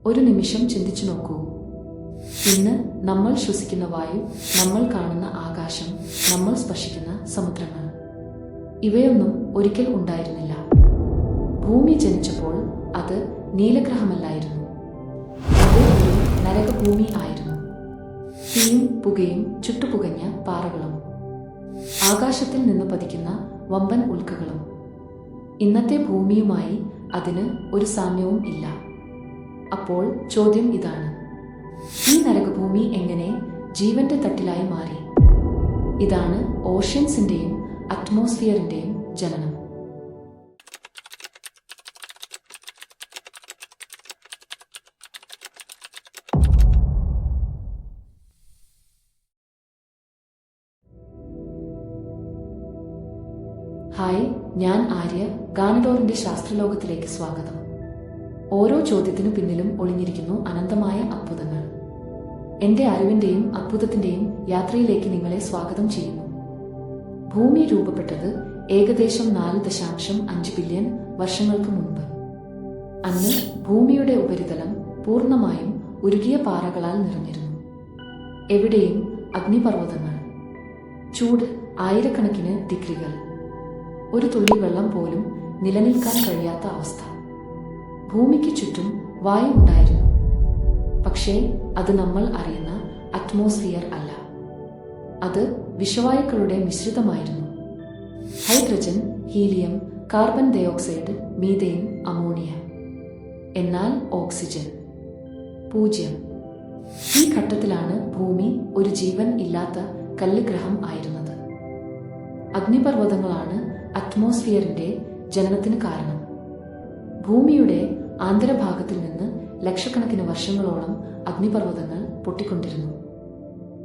ഒരു നിമിഷം ചിന്തിച്ചു നോക്കൂ. ഇന്ന് നമ്മൾ ശ്വസിക്കുന്ന വായു, നമ്മൾ കാണുന്ന ആകാശം, നമ്മൾ സ്പർശിക്കുന്ന സമുദ്രങ്ങൾ, ഇവയൊന്നും ഒരിക്കൽ ഉണ്ടായിരുന്നില്ല. ഭൂമി ജനിച്ചപ്പോൾ അത് നീലഗ്രഹമല്ലായിരുന്നു. അത് ഒരു നരകഭൂമി ആയിരുന്നു. തീയും പുകയും ചുട്ടുപുകഞ്ഞ പാറകളും ആകാശത്തിൽ നിന്ന് പതിക്കുന്ന വമ്പൻ ഉൽക്കകളും. ഇന്നത്തെ ഭൂമിയുമായി അതിന് ഒരു സാമ്യവും ഇല്ല. അപ്പോൾ ചോദ്യം ഇതാണ്: ഈ നരകഭൂമി എങ്ങനെ ജീവന്റെ തട്ടിലായി മാറി? ഇതാണ് ഓഷ്യൻസിന്റെയും അറ്റ്മോസ്ഫിയറിന്റെയും ജനനം. ഹായ്, ഞാൻ ആര്യ. ഗാനഡോറിന്റെ ശാസ്ത്രലോകത്തിലേക്ക് സ്വാഗതം. ഓരോ ചോദ്യത്തിനു പിന്നിലും ഒളിഞ്ഞിരിക്കുന്നു അനന്തമായ അത്ഭുതങ്ങൾ. എന്റെ അറിവിന്റെയും അത്ഭുതത്തിന്റെയും യാത്രയിലേക്ക് നിങ്ങളെ സ്വാഗതം ചെയ്യുന്നു. ഭൂമി രൂപപ്പെട്ടത് ഏകദേശം 4.5 ബില്യൺ വർഷങ്ങൾക്ക് മുൻപ്. അന്ന് ഭൂമിയുടെ ഉപരിതലം പൂർണ്ണമായും ഉരുകിയ പാറകളാൽ നിറഞ്ഞിരുന്നു. എവിടെയും അഗ്നിപർവ്വതങ്ങൾ, ചൂട് ആയിരക്കണക്കിന് ഡിഗ്രികൾ, ഒരു തുള്ളി വെള്ളം പോലും നിലനിൽക്കാൻ കഴിയാത്ത അവസ്ഥ. ഭൂമിക്ക് ചുറ്റും വായു ഉണ്ടായിരുന്നു, പക്ഷേ അത് നമ്മൾ അറിയുന്ന അറ്റ്മോസ്ഫിയർ അല്ല. അത് വിഷവായുക്കളുടെ മിശ്രിതമായിരുന്നു. Hydrogen, helium, carbon dioxide, methane, ammonia. എന്നാൽ ഓക്സിജൻ 0. ഈ ഘട്ടത്തിലാണ് ഭൂമി ഒരു ജീവൻ ഇല്ലാത്ത കല്ലുഗ്രഹം ആയിരുന്നത്. അഗ്നിപർവ്വതങ്ങളാണ് അറ്റ്മോസ്ഫിയറിന്റെ ജനനത്തിന് കാരണം. ഭൂമിയുടെ ആന്തരഭാഗത്തിൽ നിന്ന് ലക്ഷക്കണക്കിന് വർഷങ്ങളോളം അഗ്നിപർവ്വതങ്ങൾ പൊട്ടിക്കൊണ്ടിരുന്നു.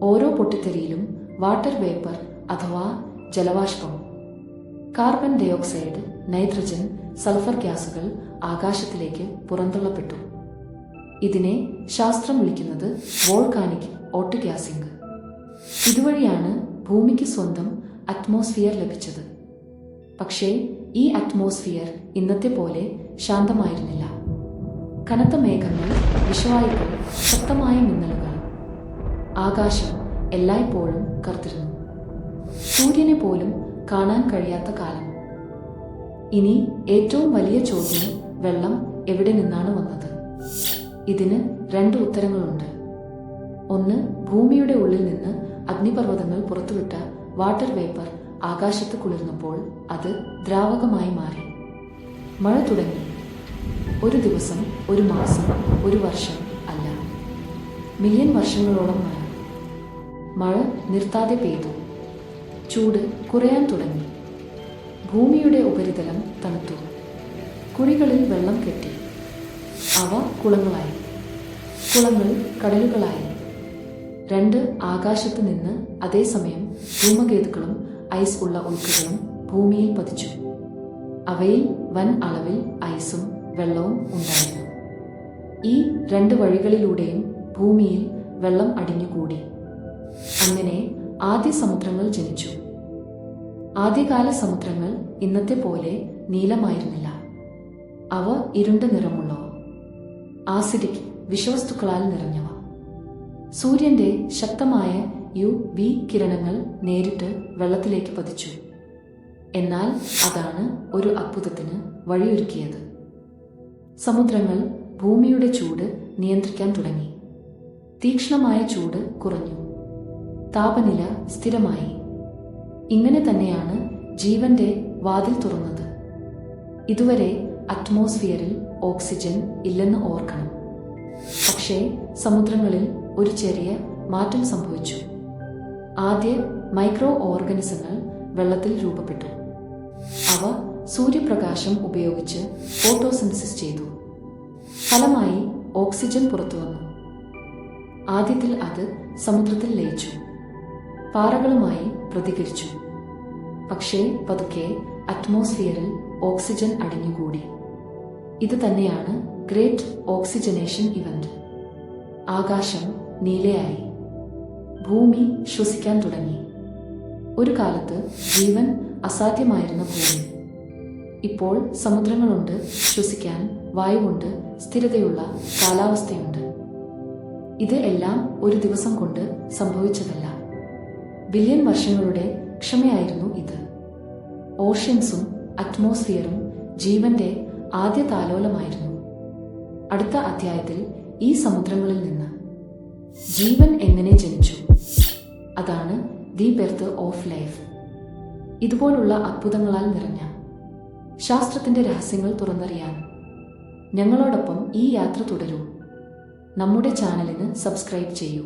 ഓരോ പൊട്ടിത്തെറിയിലും വാട്ടർ വേപ്പർ അഥവാ ജലവാഷ്പം, കാർബൺ ഡയോക്സൈഡ്, നൈട്രജൻ, സൾഫർ ഗ്യാസുകൾ ആകാശത്തിലേക്ക് പുറന്തള്ളപ്പെട്ടു. ഇതിനെ ശാസ്ത്രം വിളിക്കുന്നത് വോൾക്കാനിക് ഓട്ടോഗ്യാസിംഗ്. ഇതുവഴിയാണ് ഭൂമിക്ക് സ്വന്തം അറ്റ്മോസ്ഫിയർ ലഭിച്ചത്. പക്ഷേ ഈ അറ്റ്മോസ്ഫിയർ ഇന്നത്തെ പോലെ ശാന്തമായിരുന്നില്ല. കനത്ത മേഘങ്ങൾ, വിഷവായുക്കൾ, ശക്തമായ മിന്നലുകൾ. ആകാശം എല്ലായ്പ്പോഴും കറുത്തിരുന്നു. സൂര്യനെ പോലും കാണാൻ കഴിയാത്ത കാലം. ഇനി ഏറ്റവും വലിയ ചോദ്യം: വെള്ളം എവിടെ നിന്നാണ് വന്നത്? ഇതിന് 2 ഉത്തരങ്ങളുണ്ട്. ഒന്ന്, ഭൂമിയുടെ ഉള്ളിൽ നിന്ന് അഗ്നിപർവ്വതങ്ങൾ പുറത്തുവിട്ട വാട്ടർ വേപ്പർ ആകാശത്ത് കുളിർന്നപ്പോൾ അത് ദ്രാവകമായി മാറി. മഴ തുടങ്ങി. ഒരു ദിവസം, ഒരു മാസം, ഒരു വർഷം അല്ല, മില്യൺ വർഷങ്ങളോളം മഴ. മഴ നിർത്താതെ പെയ്തു. ചൂട് കുറയാൻ തുടങ്ങി. ഭൂമിയുടെ ഉപരിതലം തണുത്തു. കുഴികളിൽ വെള്ളം കെട്ടി. അവ കുളങ്ങളായി. കുളങ്ങൾ കടലുകളായി. 2 ആകാശത്ത് നിന്ന് അതേസമയം ധൂമകേതുക്കളും ഐസ് ഉള്ള ഉൽക്കകളും ഭൂമിയിൽ പതിച്ചു. അവയിൽ വൻ അളവിൽ ഐസും വെള്ളവും ഉണ്ടായിരുന്നു. ഈ 2 വഴികളിലൂടെയും ഭൂമിയിൽ വെള്ളം അടിഞ്ഞുകൂടി. അങ്ങനെ ആദ്യ സമുദ്രങ്ങൾ ജനിച്ചു. ആദ്യകാല സമുദ്രങ്ങൾ ഇന്നത്തെ പോലെ നീലമായിരുന്നില്ല. അവ ഇരുണ്ട നിറമുള്ളവ, ആസിഡിക് വിഷവസ്തുക്കളാൽ നിറഞ്ഞവ. സൂര്യന്റെ ശക്തമായ UV കിരണങ്ങൾ നേരിട്ട് വെള്ളത്തിലേക്ക് പതിച്ചു. എന്നാൽ അതാണ് ഒരു അത്ഭുതത്തിന് വഴിയൊരുക്കിയത്. സമുദ്രങ്ങൾ ഭൂമിയുടെ ചൂട് നിയന്ത്രിക്കാൻ തുടങ്ങി. തീക്ഷ്ണമായ ചൂട് കുറഞ്ഞു. താപനില സ്ഥിരമായി. ഇങ്ങനെ തന്നെയാണ് ജീവന്റെ വാതിൽ തുറന്നത്. ഇതുവരെ അറ്റ്മോസ്ഫിയറിൽ ഓക്സിജൻ ഇല്ലെന്ന് ഓർക്കണം. പക്ഷേ സമുദ്രങ്ങളിൽ ഒരു ചെറിയ മാറ്റം സംഭവിച്ചു. ആദ്യ മൈക്രോ ഓർഗാനിസങ്ങൾ വെള്ളത്തിൽ രൂപപ്പെട്ടു. അവ സൂര്യപ്രകാശം ഉപയോഗിച്ച് ഫോട്ടോസിന്തസിസ് ചെയ്തു. ഫലമായി ഓക്സിജൻ പുറത്തുവന്നു. ആദ്യത്തിൽ അത് സമുദ്രത്തിൽ ലയിച്ചു, പാറകളുമായി പ്രതികരിച്ചു. പക്ഷേ പതുക്കെ അറ്റ്മോസ്ഫിയറിൽ ഓക്സിജൻ അടിഞ്ഞുകൂടി. ഇത് തന്നെയാണ് ഗ്രേറ്റ് ഓക്സിജനേഷൻ ഇവന്റ്. ആകാശം നീലയായി. ഭൂമി ശ്വസിക്കാൻ തുടങ്ങി. ഒരു കാലത്ത് ജീവൻ അസാധ്യമായിരുന്ന ഭൂമി ഇപ്പോൾ സമുദ്രങ്ങളുണ്ട്, ശ്വസിക്കാൻ വായുവുണ്ട്, സ്ഥിരതയുള്ള കാലാവസ്ഥയുണ്ട്. ഇത് എല്ലാം ഒരു ദിവസം കൊണ്ട് സംഭവിച്ചതല്ല. ബില്യൺ വർഷങ്ങളുടെ ക്ഷമയായിരുന്നു ഇത്. ഓഷ്യൻസും അറ്റ്മോസ്ഫിയറും ജീവന്റെ ആദ്യ താലോലമായിരുന്നു. അടുത്ത അധ്യായത്തിൽ ഈ സമുദ്രങ്ങളിൽ നിന്ന് ജീവൻ എങ്ങനെ ജനിച്ചു, അതാണ് ദി ബെർത്ത് ഓഫ് ലൈഫ്. ഇതുപോലുള്ള അത്ഭുതങ്ങളാൽ നിറഞ്ഞ ശാസ്ത്രത്തിന്റെ രഹസ്യങ്ങൾ തുറന്നറിയാൻ ഞങ്ങളോടൊപ്പം ഈ യാത്ര തുടരൂ. നമ്മുടെ ചാനലിന് സബ്സ്ക്രൈബ് ചെയ്യൂ.